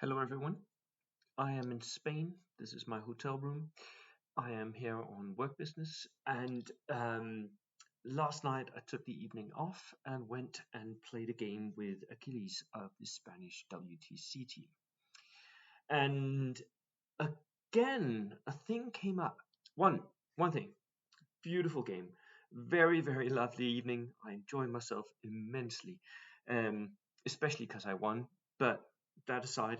Hello, everyone. I am in Spain. This is my hotel room. I am here on work business, and last night I took the evening off and went and played a game with Achilles of the Spanish WTC team. And again, a thing came up. One thing. Beautiful game. Very lovely evening. I enjoyed myself immensely, especially because I won. But that aside,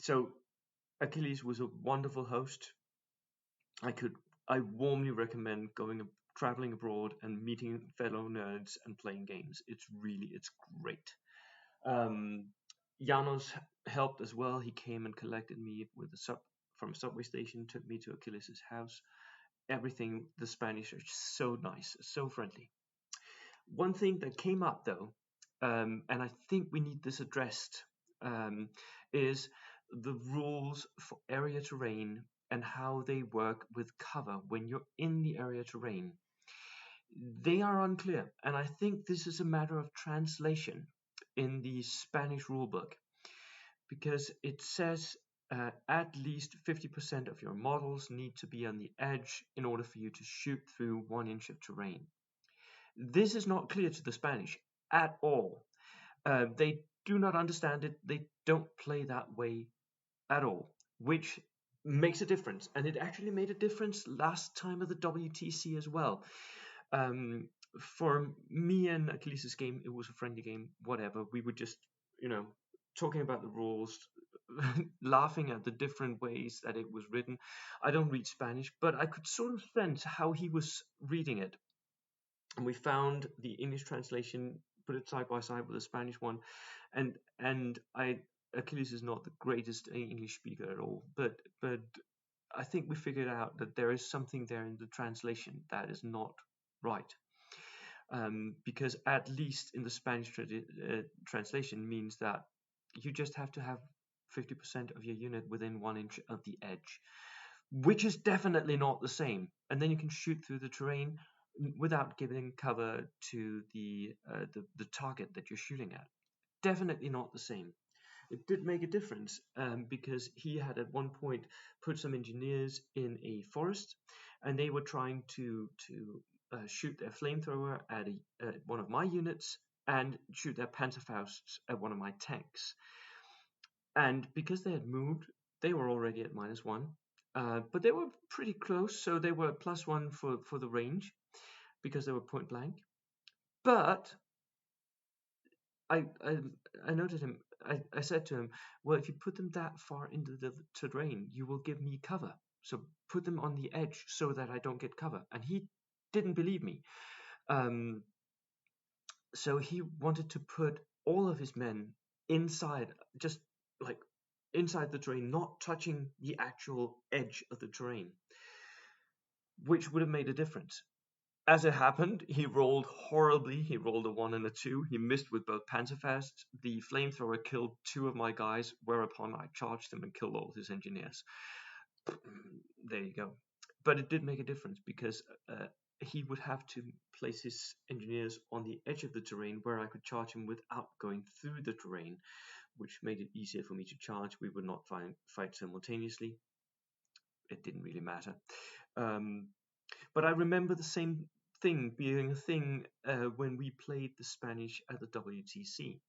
so Achilles was a wonderful host. I warmly recommend traveling abroad and meeting fellow nerds and playing games. It's great. Um, Janos helped as well. He came and collected me from a subway station, took me to Achilles' house. Everything, the Spanish are so nice, so friendly. One thing that came up though, and I think we need this addressed, is the rules for area terrain and how they work with cover when you're in the area terrain. They are unclear, and I think this is a matter of translation in the Spanish rulebook because it says at least 50% of your models need to be on the edge in order for you to shoot through 1 inch of terrain. This is not clear to the Spanish at all. They do not understand it. They don't play that way at all, which makes a difference. And it actually made a difference last time of the WTC as well. For me and Achilles' game, it was a friendly game, whatever. We were just, talking about the rules, laughing at the different ways that it was written. I don't read Spanish, but I could sort of sense how he was reading it. And we found the English translation, put it side by side with the Spanish one, and Achilles is not the greatest English speaker at all, but I think we figured out that there is something there in the translation that is not right. Because at least in the Spanish translation means that you just have to have 50% of your unit within 1 inch of the edge, which is definitely not the same. And then you can shoot through the terrain without giving cover to the target that you're shooting at. Definitely not the same. It did make a difference because he had at one point put some engineers in a forest, and they were trying to shoot their flamethrower at one of my units and shoot their Panzerfausts at one of my tanks. And because they had moved, they were already at -1, but they were pretty close, so they were +1 for the range because they were point blank. But I noted him. I said to him, "Well, if you put them that far into the terrain, you will give me cover. So put them on the edge so that I don't get cover." And he didn't believe me. So he wanted to put all of his men inside, just like inside the terrain, not touching the actual edge of the terrain, which would have made a difference. As it happened, he rolled horribly. He rolled a 1 and a 2. He missed with both Panzerfausts. The flamethrower killed 2 of my guys, whereupon I charged him and killed all his engineers. There you go. But it did make a difference because he would have to place his engineers on the edge of the terrain where I could charge him without going through the terrain, which made it easier for me to charge. We would not fight simultaneously. It didn't really matter. But I remember the same thing being a thing when we played the Spanish at the WTC.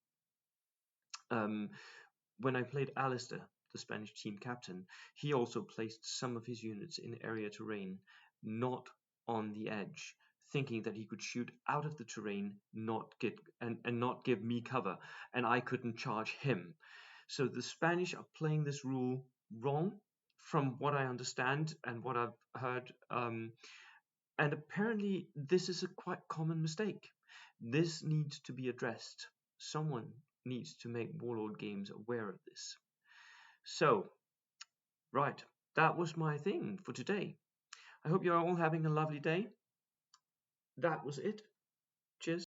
When I played Alistair, the Spanish team captain, he also placed some of his units in area terrain, not on the edge, thinking that he could shoot out of the terrain, not give me cover, and I couldn't charge him. So the Spanish are playing this rule wrong, from what I understand and what I've heard. And apparently, this is a quite common mistake. This needs to be addressed. Someone needs to make Warlord Games aware of this. So, right, that was my thing for today. I hope you're all having a lovely day. That was it. Cheers.